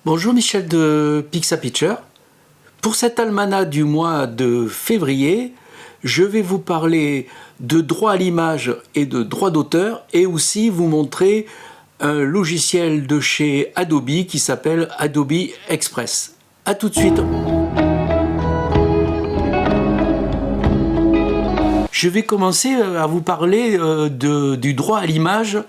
Bonjour Michel de Pixapicture. Pour cet almanach du mois de février, je vais vous parler de droit à l'image et de droit d'auteur et aussi vous montrer un logiciel de chez Adobe qui s'appelle Adobe Express. A tout de suite. Je vais commencer à vous parler du droit à l'image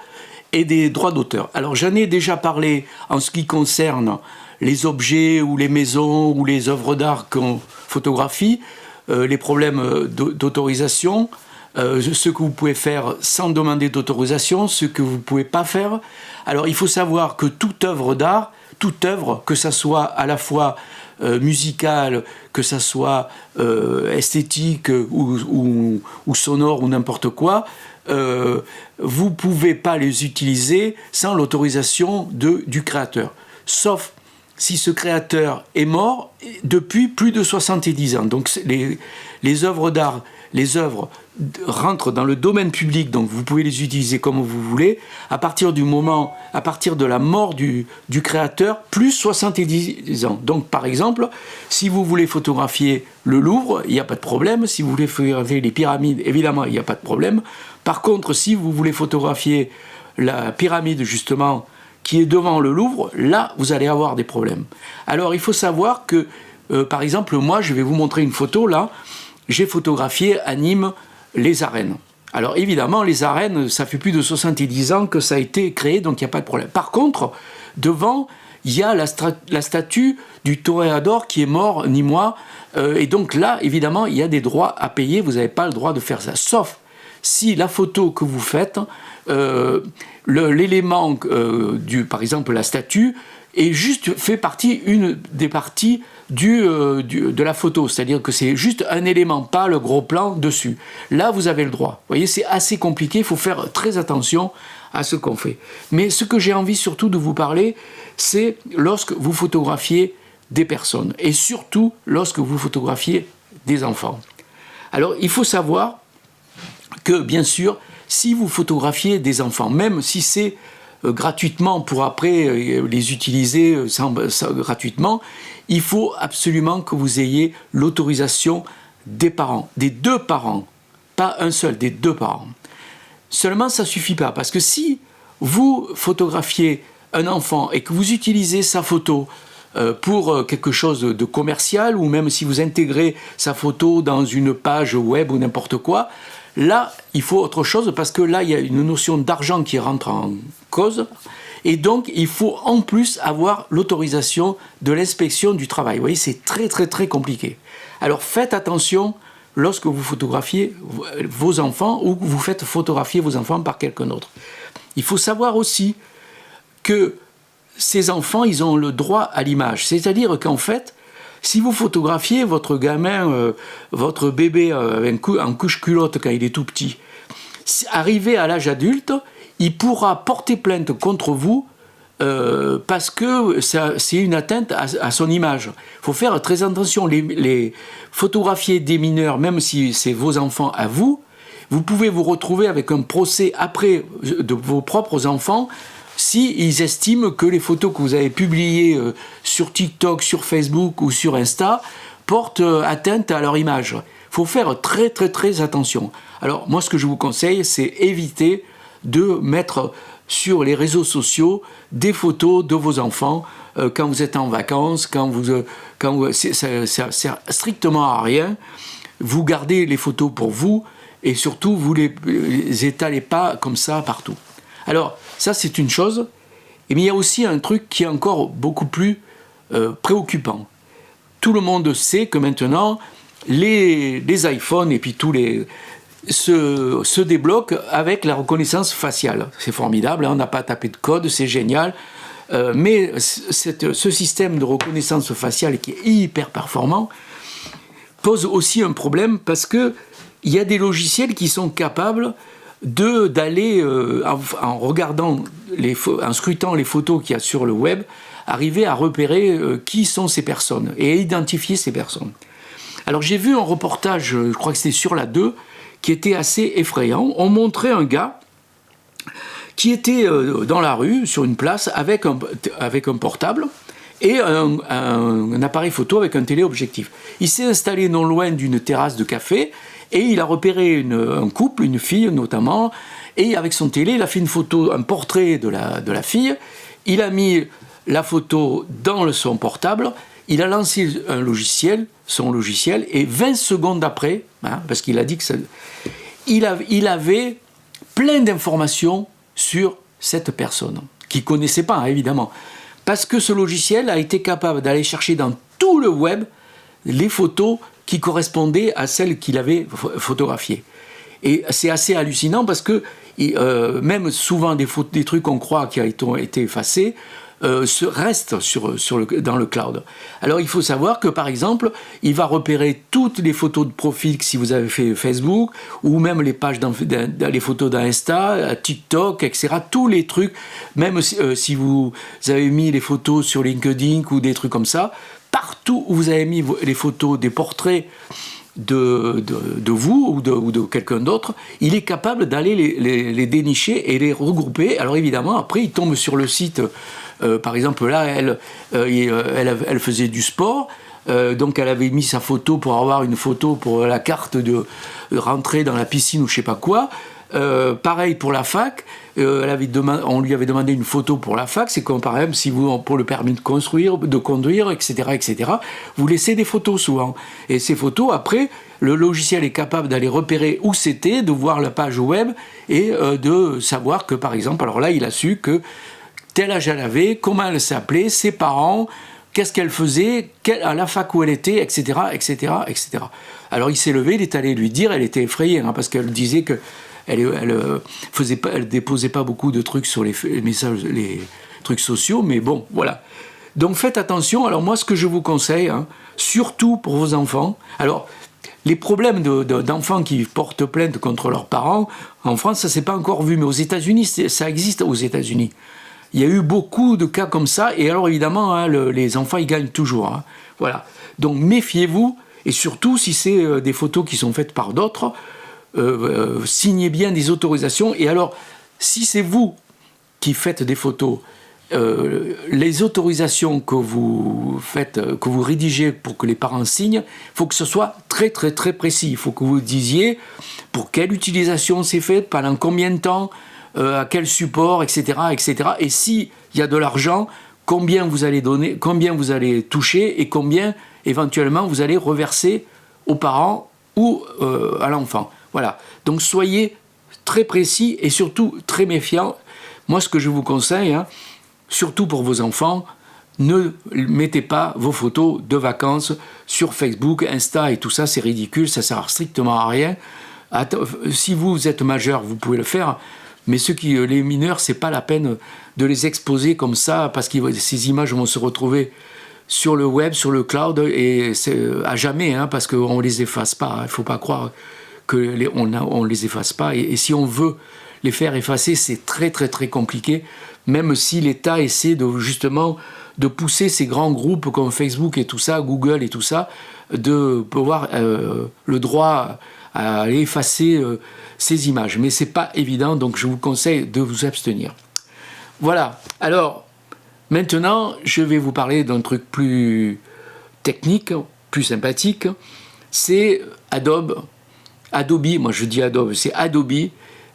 et des droits d'auteur. Alors j'en ai déjà parlé en ce qui concerne les objets ou les maisons ou les œuvres d'art qu'on photographie, les problèmes d'autorisation, ce que vous pouvez faire sans demander d'autorisation, ce que vous ne pouvez pas faire. Alors il faut savoir que toute œuvre d'art, toute œuvre, que ça soit à la fois musicale, que ça soit esthétique ou sonore ou n'importe quoi, vous ne pouvez pas les utiliser sans l'autorisation du créateur. Sauf si ce créateur est mort depuis plus de 70 ans. Donc les œuvres d'art, les œuvres rentrent dans le domaine public, donc vous pouvez les utiliser comme vous voulez, à partir de la mort du créateur, plus 70 ans. Donc par exemple, si vous voulez photographier le Louvre, il n'y a pas de problème. Si vous voulez photographier les pyramides, évidemment, il n'y a pas de problème. Par contre, si vous voulez photographier la pyramide, justement, qui est devant le Louvre, là, vous allez avoir des problèmes. Alors, il faut savoir que, par exemple, moi, je vais vous montrer une photo, là. J'ai photographié à Nîmes les arènes. Alors, évidemment, les arènes, ça fait plus de 70 ans que ça a été créé, donc il n'y a pas de problème. Par contre, devant, il y a la statue du toréador qui est mort, nîmois, et donc là, évidemment, il y a des droits à payer, vous n'avez pas le droit de faire ça, sauf si la photo que vous faites, l'élément, par exemple la statue, est juste fait partie, une des parties de la photo, c'est-à-dire que c'est juste un élément, pas le gros plan dessus. Là, vous avez le droit. Vous voyez, c'est assez compliqué, il faut faire très attention à ce qu'on fait. Mais ce que j'ai envie surtout de vous parler, c'est lorsque vous photographiez des personnes, et surtout lorsque vous photographiez des enfants. Alors, il faut savoir que, bien sûr, si vous photographiez des enfants, même si c'est gratuitement pour après les utiliser gratuitement, il faut absolument que vous ayez l'autorisation des parents, des deux parents, pas un seul, des deux parents. Seulement, ça ne suffit pas, parce que si vous photographiez un enfant et que vous utilisez sa photo pour quelque chose de commercial, ou même si vous intégrez sa photo dans une page web ou n'importe quoi, là, il faut autre chose, parce que là, il y a une notion d'argent qui rentre en cause, et donc il faut en plus avoir l'autorisation de l'inspection du travail. Vous voyez, c'est très très très compliqué. Alors faites attention lorsque vous photographiez vos enfants ou que vous faites photographier vos enfants par quelqu'un d'autre. Il faut savoir aussi que ces enfants, ils ont le droit à l'image, c'est-à-dire qu'en fait, si vous photographiez votre gamin, votre bébé en couche-culotte quand il est tout petit, arrivé à l'âge adulte, il pourra porter plainte contre vous parce que c'est une atteinte à son image. Il faut faire très attention. Les photographier des mineurs, même si c'est vos enfants à vous, vous pouvez vous retrouver avec un procès après de vos propres enfants s'ils estiment que les photos que vous avez publiées sur TikTok, sur Facebook ou sur Insta portent atteinte à leur image. Il faut faire très très très attention. Alors moi, ce que je vous conseille, c'est éviter de mettre sur les réseaux sociaux des photos de vos enfants quand vous êtes en vacances, ça sert strictement à rien. Vous gardez les photos pour vous et surtout vous les étalez pas comme ça partout. Alors ça, c'est une chose, mais il y a aussi un truc qui est encore beaucoup plus préoccupant. Tout le monde sait que maintenant les iPhones et puis tous les se débloquent avec la reconnaissance faciale. C'est formidable, hein, on n'a pas tapé de code, c'est génial. Mais ce système de reconnaissance faciale qui est hyper performant pose aussi un problème parce que il y a des logiciels qui sont capables d'aller, en regardant, en scrutant les photos qu'il y a sur le web, arriver à repérer qui sont ces personnes et à identifier ces personnes. Alors j'ai vu un reportage, je crois que c'était sur la 2, qui était assez effrayant. On montrait un gars qui était dans la rue, sur une place, avec un portable, et un appareil photo avec un téléobjectif. Il s'est installé non loin d'une terrasse de café et il a repéré un couple, une fille notamment, et avec son télé, il a fait une photo, un portrait de la fille. Il a mis la photo dans son portable, il a lancé son logiciel, et 20 secondes après, parce qu'il a dit que ça, il avait plein d'informations sur cette personne, qu'il ne connaissait pas, évidemment. Parce que ce logiciel a été capable d'aller chercher dans tout le web les photos qui correspondaient à celles qu'il avait photographiées. Et c'est assez hallucinant parce que même souvent des trucs qu'on croit qui ont été effacés restent dans le cloud. Alors il faut savoir que par exemple, il va repérer toutes les photos de profil que si vous avez fait Facebook, ou même les pages les photos d'Insta, TikTok, etc. Tous les trucs, même si vous avez mis les photos sur LinkedIn ou des trucs comme ça, partout où vous avez mis les photos des portraits de vous ou de quelqu'un d'autre, il est capable d'aller les dénicher et les regrouper. Alors évidemment, après, il tombe sur le site. Par exemple, là, elle faisait du sport. Donc elle avait mis sa photo pour avoir une photo pour la carte de rentrer dans la piscine ou je sais pas quoi. Pareil pour la fac, on lui avait demandé une photo pour la fac. C'est comme par exemple si vous, pour le permis de conduire, etc., vous laissez des photos souvent. Et ces photos, après, le logiciel est capable d'aller repérer où c'était, de voir la page web et de savoir que, par exemple, alors là, il a su que tel âge elle avait, comment elle s'appelait, ses parents, qu'est-ce qu'elle faisait, à la fac où elle était, etc., etc., etc. Alors il s'est levé, il est allé lui dire, elle était effrayée, parce qu'elle disait que elle déposait pas beaucoup de trucs sur les messages, les trucs sociaux, mais bon, voilà. Donc faites attention. Alors moi, ce que je vous conseille, surtout pour vos enfants, alors les problèmes d'enfants qui portent plainte contre leurs parents, en France, ça s'est pas encore vu, mais aux États-Unis, ça existe aux États-Unis. Il y a eu beaucoup de cas comme ça, et alors évidemment, les enfants, ils gagnent toujours. Voilà. Donc méfiez-vous, et surtout si c'est des photos qui sont faites par d'autres, signez bien des autorisations. Et alors, si c'est vous qui faites des photos, les autorisations que vous faites, que vous rédigez pour que les parents signent, il faut que ce soit très très très précis. Il faut que vous disiez pour quelle utilisation c'est fait, pendant combien de temps, à quel support, etc., etc. Et s'il y a de l'argent, combien vous allez donner, combien vous allez toucher et combien éventuellement vous allez reverser aux parents ou à l'enfant. Voilà. Donc soyez très précis et surtout très méfiants. Moi, ce que je vous conseille, surtout pour vos enfants, ne mettez pas vos photos de vacances sur Facebook, Insta et tout ça, c'est ridicule, ça sert strictement à rien. Si vous êtes majeur, vous pouvez le faire. Mais les mineurs, c'est pas la peine de les exposer comme ça, parce que ces images vont se retrouver sur le web, sur le cloud, et c'est à jamais, parce qu'on les efface pas. Il faut pas croire on les efface pas. Et si on veut les faire effacer, c'est très très très compliqué. Même si l'État essaie justement de pousser ces grands groupes comme Facebook et tout ça, Google et tout ça, de pouvoir le droit à aller effacer ces images. Mais c'est pas évident, donc je vous conseille de vous abstenir. Voilà. Alors, maintenant, je vais vous parler d'un truc plus technique, plus sympathique. C'est Adobe. Adobe, moi je dis Adobe, c'est Adobe,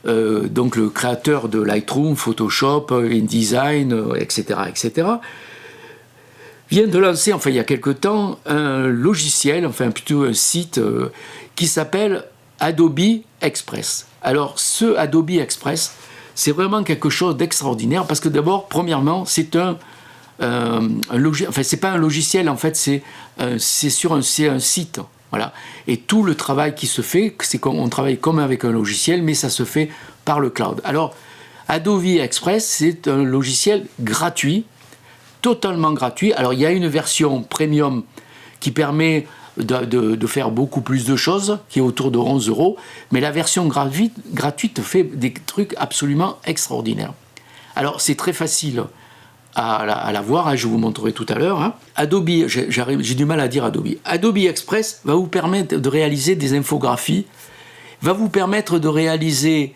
donc le créateur de Lightroom, Photoshop, InDesign, etc., etc., vient de lancer, il y a quelque temps, un logiciel, plutôt un site qui s'appelle Adobe Express. Alors, ce Adobe Express, c'est vraiment quelque chose d'extraordinaire parce que d'abord, premièrement, c'est c'est pas un logiciel, c'est un site. Voilà. Et tout le travail qui se fait, c'est qu'on travaille comme avec un logiciel, mais ça se fait par le cloud. Alors, Adobe Express, c'est un logiciel gratuit, totalement gratuit. Alors, il y a une version premium qui permet de faire beaucoup plus de choses, qui est autour de 11 €, mais la version gratuite fait des trucs absolument extraordinaires. Alors, c'est très facile à la voir, je vous montrerai tout à l'heure. Adobe, j'ai du mal à dire Adobe. Adobe Express va vous permettre de réaliser des infographies, va vous permettre de réaliser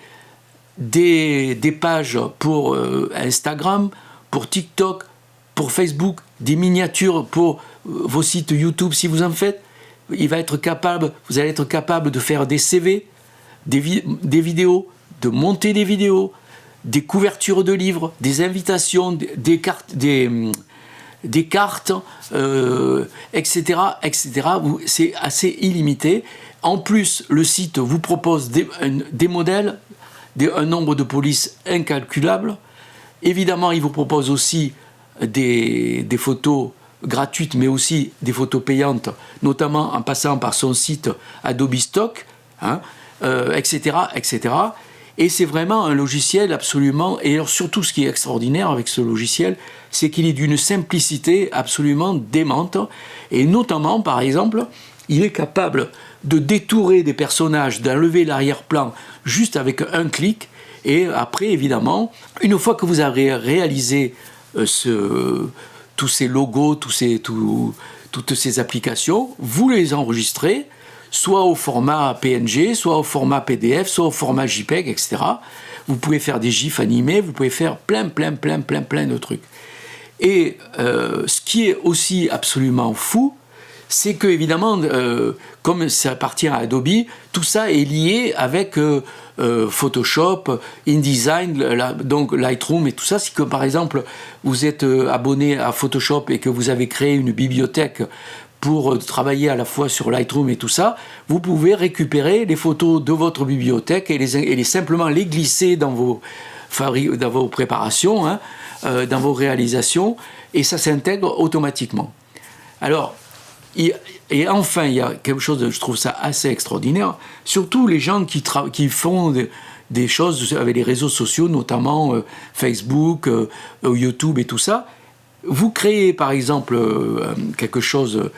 des pages pour Instagram, pour TikTok, pour Facebook, des miniatures pour vos sites YouTube si vous en faites. Vous allez être capable de faire des CV, des vidéos, de monter des vidéos, des couvertures de livres, des invitations, des cartes, etc., etc. C'est assez illimité. En plus, le site vous propose des modèles, un nombre de polices incalculable. Évidemment, il vous propose aussi des photos gratuites, mais aussi des photos payantes, notamment en passant par son site Adobe Stock, etc., etc. Et c'est vraiment un logiciel absolument... Et alors surtout, ce qui est extraordinaire avec ce logiciel, c'est qu'il est d'une simplicité absolument démente. Et notamment, par exemple, il est capable de détourer des personnages, d'enlever l'arrière-plan juste avec un clic. Et après, évidemment, une fois que vous avez réalisé tous ces logos, toutes ces applications, vous les enregistrez, soit au format PNG, soit au format PDF, soit au format JPEG, etc. Vous pouvez faire des GIFs animés, vous pouvez faire plein de trucs. Et ce qui est aussi absolument fou, c'est que, évidemment, comme ça appartient à Adobe, tout ça est lié avec Photoshop, InDesign, donc Lightroom et tout ça. Si que, par exemple, vous êtes abonné à Photoshop et que vous avez créé une bibliothèque pour travailler à la fois sur Lightroom et tout ça, vous pouvez récupérer les photos de votre bibliothèque et simplement les glisser dans vos préparations, dans vos réalisations, et ça s'intègre automatiquement. Alors, et enfin, il y a quelque chose, je trouve ça assez extraordinaire, surtout les gens qui font des choses avec les réseaux sociaux, notamment Facebook, YouTube et tout ça. Vous créez par exemple quelque chose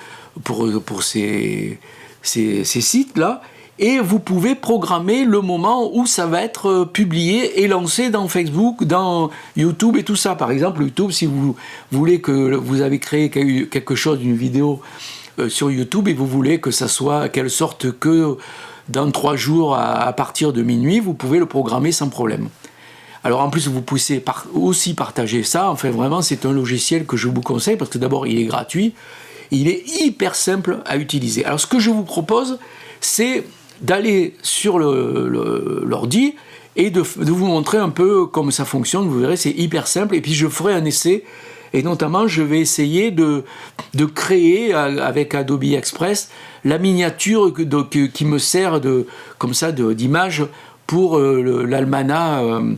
pour ces sites-là, et vous pouvez programmer le moment où ça va être publié et lancé dans Facebook, dans YouTube et tout ça. Par exemple, YouTube, si vous voulez que vous avez créé quelque chose, une vidéo sur YouTube, et vous voulez que ça soit qu'elle sorte que dans 3 jours à partir de minuit, vous pouvez le programmer sans problème. Alors en plus, vous pouvez aussi partager ça. Enfin, vraiment, c'est un logiciel que je vous conseille parce que d'abord, il est gratuit, il est hyper simple à utiliser. Alors ce que je vous propose, c'est d'aller sur l'ordi et de vous montrer un peu comment ça fonctionne. Vous verrez, c'est hyper simple. Et puis je ferai un essai. Et notamment, je vais essayer de créer avec Adobe Express la miniature qui me sert d'image pour l'almanach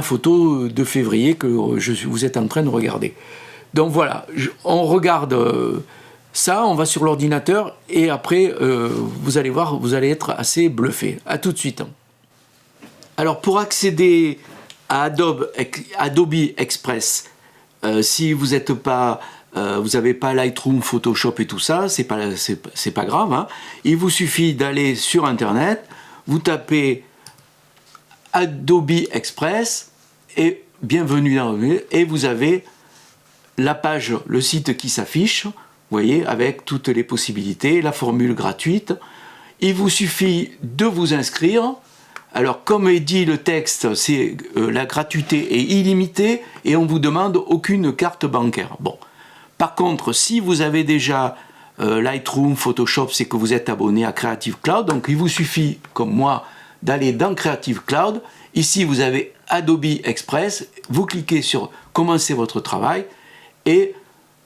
photo de février que vous êtes en train de regarder. Donc voilà, on regarde ça, on va sur l'ordinateur et après, vous allez voir, vous allez être assez bluffé. À tout de suite. Alors pour accéder à Adobe Express, si vous n'avez pas Lightroom, Photoshop et tout ça, c'est pas grave, hein. Il vous suffit d'aller sur Internet, vous tapez Adobe Express et bienvenue dans et vous avez la page, le site qui s'affiche, vous voyez, avec toutes les possibilités, la formule gratuite. Il vous suffit de vous inscrire. Alors, comme est dit le texte, c'est la gratuité est illimitée et on ne vous demande aucune carte bancaire. Bon. Par contre, si vous avez déjà Lightroom, Photoshop, c'est que vous êtes abonné à Creative Cloud. Donc, il vous suffit, comme moi, d'aller dans Creative Cloud. Ici, vous avez Adobe Express. Vous cliquez sur « Commencer votre travail » et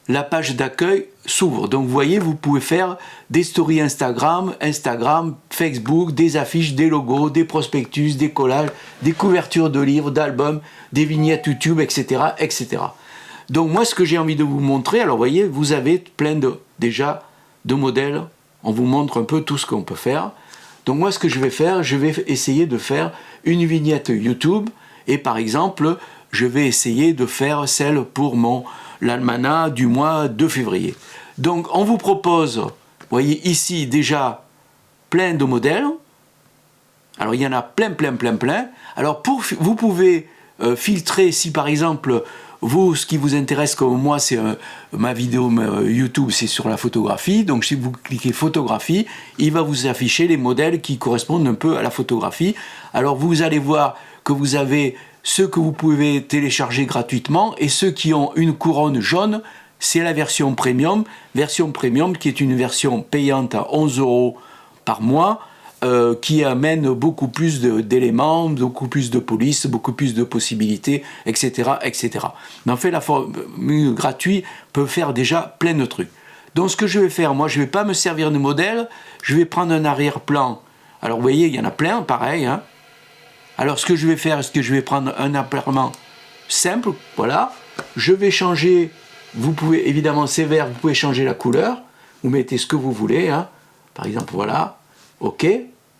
la page d'accueil s'ouvre. Donc vous voyez, vous pouvez faire des stories Instagram, Facebook, des affiches, des logos, des prospectus, des collages, des couvertures de livres, d'albums, des vignettes YouTube, etc., etc. Donc moi, ce que j'ai envie de vous montrer, alors vous voyez, vous avez déjà de modèles. On vous montre un peu tout ce qu'on peut faire. Donc moi, ce que je vais faire, je vais essayer de faire une vignette YouTube et par exemple, je vais essayer de faire celle pour l'almanach du mois de février. Donc on vous propose, vous voyez ici déjà plein de modèles. Alors il y en a plein. Alors vous pouvez filtrer si par exemple vous, ce qui vous intéresse comme moi, c'est ma vidéo YouTube, c'est sur la photographie. Donc si vous cliquez photographie, il va vous afficher les modèles qui correspondent un peu à la photographie. Alors vous allez voir que vous avez ceux que vous pouvez télécharger gratuitement et ceux qui ont une couronne jaune c'est la version premium qui est une version payante à 11 € par mois, qui amène beaucoup plus d'éléments, beaucoup plus de police, beaucoup plus de possibilités, etc. etc. Mais en fait, la formule gratuite peut faire déjà plein de trucs. Donc ce que je vais faire, moi je ne vais pas me servir de modèle, je vais prendre un arrière-plan. Alors vous voyez, il y en a plein, pareil. Hein. Alors ce que je vais faire, c'est que je vais prendre un arrière-plan simple, voilà. Je vais changer, vous pouvez, évidemment c'est vert, vous pouvez changer la couleur, vous mettez ce que vous voulez, hein. Par exemple, voilà, ok,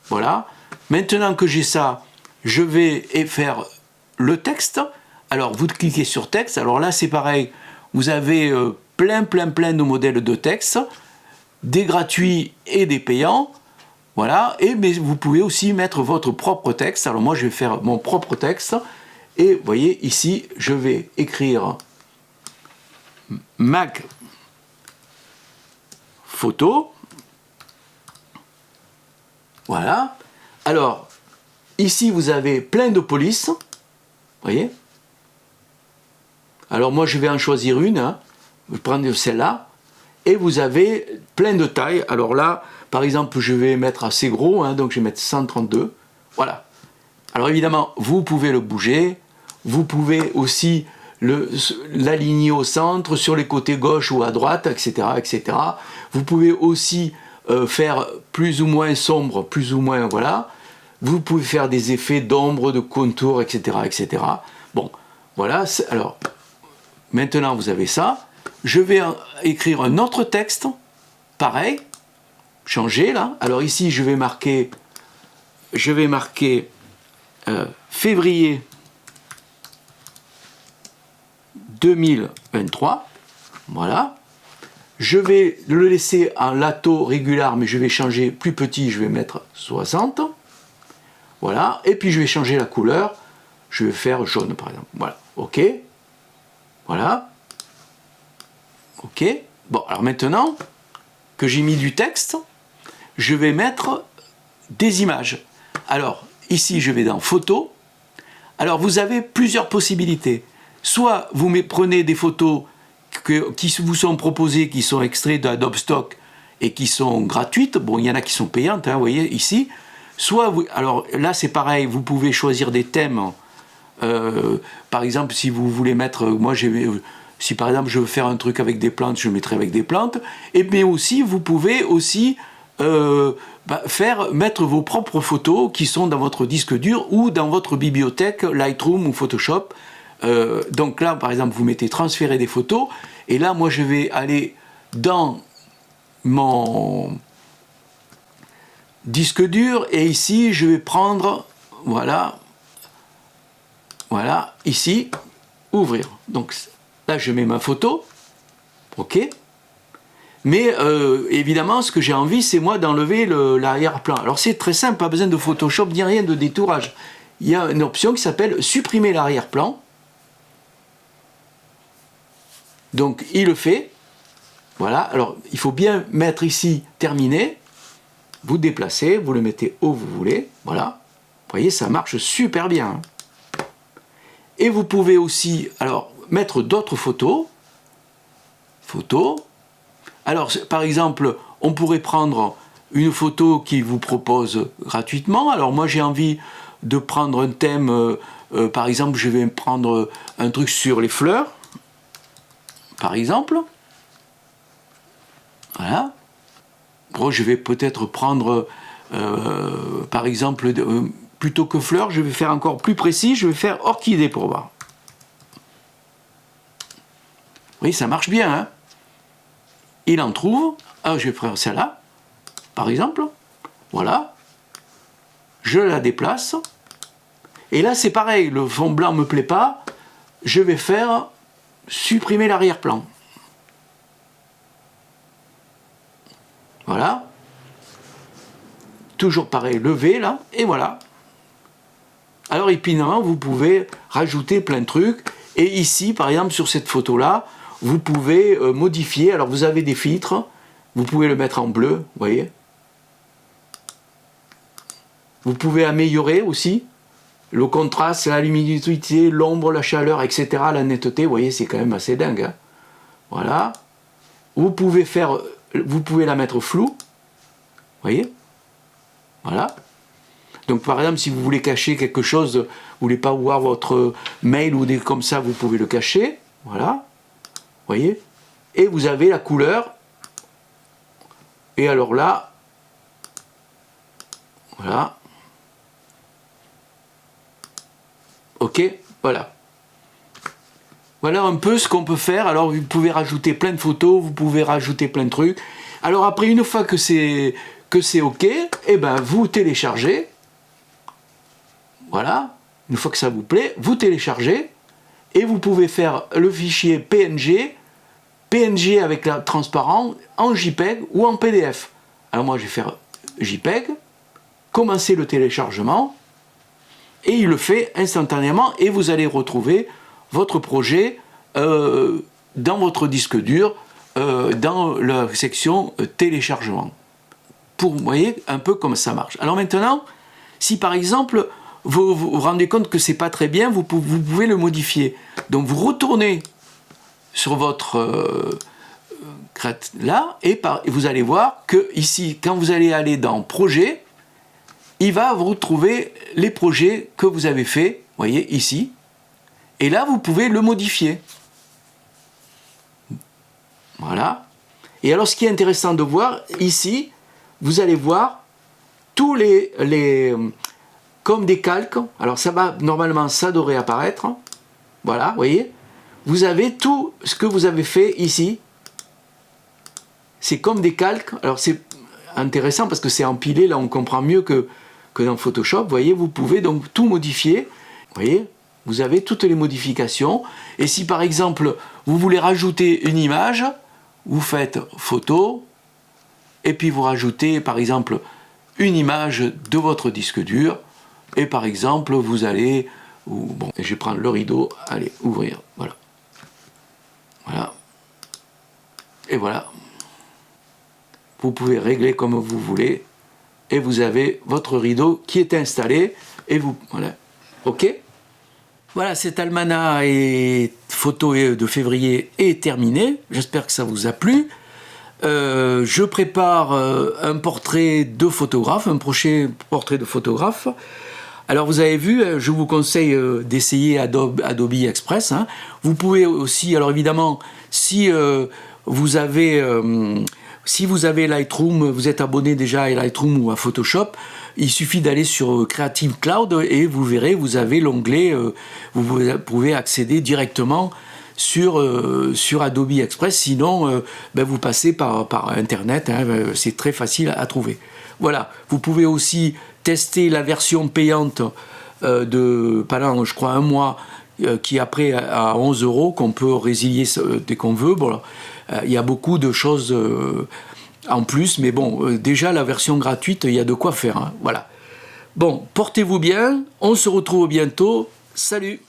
voilà. Maintenant que j'ai ça, je vais faire le texte. Alors vous cliquez sur texte, alors là c'est pareil, vous avez plein de modèles de texte, des gratuits et des payants, voilà, mais vous pouvez aussi mettre votre propre texte. Alors moi je vais faire mon propre texte, et vous voyez ici, je vais écrire Mac photo, voilà. Alors, ici vous avez plein de polices, vous voyez. Alors moi je vais en choisir une, hein. Je vais prendre celle-là, et vous avez plein de tailles. Alors là, par exemple, je vais mettre assez gros, hein, donc je vais mettre 132, voilà. Alors évidemment, vous pouvez le bouger, vous pouvez aussi l'aligner au centre, sur les côtés gauche ou à droite, etc. etc. Vous pouvez aussi faire plus ou moins sombre, plus ou moins, voilà. Vous pouvez faire des effets d'ombre, de contour, etc. etc. Bon, voilà, alors, maintenant vous avez ça. Je vais écrire un autre texte, pareil, changer là. Alors ici, je vais marquer février 2023, voilà. Je vais le laisser en lato régular, mais je vais changer plus petit, je vais mettre 60, voilà. Et puis je vais changer la couleur, je vais faire jaune par exemple, voilà, ok, voilà, ok. Bon, alors maintenant que j'ai mis du texte, je vais mettre des images. Alors ici, je vais dans photo. Alors vous avez plusieurs possibilités. Soit vous prenez des photos qui vous sont proposées, qui sont extraits d'Adobe Stock et qui sont gratuites. Bon, il y en a qui sont payantes, hein, vous voyez ici. Soit alors là c'est pareil, vous pouvez choisir des thèmes. Par exemple, si vous voulez mettre, si par exemple je veux faire un truc avec des plantes, je mettrai avec des plantes. Mais aussi, vous pouvez aussi mettre vos propres photos qui sont dans votre disque dur ou dans votre bibliothèque Lightroom ou Photoshop. Donc là, par exemple, vous mettez transférer des photos, et là, moi, je vais aller dans mon disque dur, et ici, je vais prendre, voilà, ici, ouvrir. Donc là, je mets ma photo, ok. Mais évidemment, ce que j'ai envie, c'est moi d'enlever l'arrière-plan. Alors c'est très simple, pas besoin de Photoshop ni rien de détourage. Il y a une option qui s'appelle supprimer l'arrière-plan. Donc il le fait. Voilà, alors il faut bien mettre ici terminé. Vous déplacez, vous le mettez où vous voulez. Voilà. Vous voyez, ça marche super bien. Et vous pouvez aussi alors mettre d'autres photos. Photos. Alors, par exemple, on pourrait prendre une photo qui vous propose gratuitement. Alors moi, j'ai envie de prendre un thème. Par exemple, je vais prendre un truc sur les fleurs. Par exemple. Voilà. Bon, je vais peut-être prendre, par exemple, plutôt que fleurs, je vais faire encore plus précis. Je vais faire orchidée pour voir. Oui, ça marche bien, hein. Il en trouve, je vais prendre celle-là, par exemple, voilà, je la déplace, et là c'est pareil, le fond blanc ne me plaît pas, je vais faire supprimer l'arrière-plan. Voilà, toujours pareil, le V là, et voilà. Alors et puis non, vous pouvez rajouter plein de trucs, et ici par exemple sur cette photo-là, vous pouvez modifier, alors vous avez des filtres, vous pouvez le mettre en bleu, vous voyez. Vous pouvez améliorer aussi le contraste, la luminosité, l'ombre, la chaleur, etc., la netteté, vous voyez, c'est quand même assez dingue. Hein. Voilà. vous pouvez la mettre floue, voyez, voilà. Donc par exemple, si vous voulez cacher quelque chose, vous voulez pas voir votre mail ou des comme ça, vous pouvez le cacher, voilà, voyez. Et vous avez la couleur. Et alors là, voilà. Ok, voilà. Voilà un peu ce qu'on peut faire. Alors vous pouvez rajouter plein de photos, vous pouvez rajouter plein de trucs. Alors après, une fois que c'est ok, et ben vous téléchargez. Voilà. Une fois que ça vous plaît, vous téléchargez et vous pouvez faire le fichier PNG avec la transparent en JPEG ou en PDF. Alors moi je vais faire JPEG, commencer le téléchargement et il le fait instantanément et vous allez retrouver votre projet dans votre disque dur dans la section téléchargement. Pour vous voyez un peu comment ça marche. Alors maintenant, si par exemple vous vous rendez compte que c'est pas très bien, vous pouvez le modifier. Donc vous retournez sur votre là et vous allez voir que ici, quand vous allez aller dans projet, il va vous retrouver les projets que vous avez fait, voyez ici, et là vous pouvez le modifier. Voilà. Et alors ce qui est intéressant de voir ici, vous allez voir tous comme des calques. Alors ça va normalement, ça devrait apparaître. Voilà, vous voyez. Vous avez tout ce que vous avez fait ici. C'est comme des calques. Alors c'est intéressant parce que c'est empilé. Là, on comprend mieux que dans Photoshop. Vous voyez, vous pouvez donc tout modifier. Vous voyez, vous avez toutes les modifications. Et si par exemple, vous voulez rajouter une image, vous faites photo. Et puis vous rajoutez par exemple une image de votre disque dur. Et par exemple, vous allez... Bon, je vais prendre le rideau. Allez, ouvrir. Voilà. Voilà. Et voilà. Vous pouvez régler comme vous voulez. Et vous avez votre rideau qui est installé. Et vous... Voilà. OK. Voilà, cet almanach et photo de février est terminé. J'espère que ça vous a plu. Je prépare un portrait de photographe, un prochain portrait de photographe. Alors vous avez vu, je vous conseille d'essayer Adobe Express. Hein. Vous pouvez aussi, alors évidemment, si vous avez Lightroom, vous êtes abonné déjà à Lightroom ou à Photoshop, il suffit d'aller sur Creative Cloud et vous verrez, vous avez l'onglet, vous pouvez accéder directement sur Adobe Express, sinon vous passez par Internet, hein, c'est très facile à trouver. Voilà, vous pouvez aussi tester la version payante pendant, je crois, un mois, qui est après à 11 €, qu'on peut résilier dès qu'on veut. Bon, il y a beaucoup de choses en plus, mais bon, déjà la version gratuite, il y a de quoi faire. Hein, voilà. Bon, portez-vous bien, on se retrouve bientôt. Salut!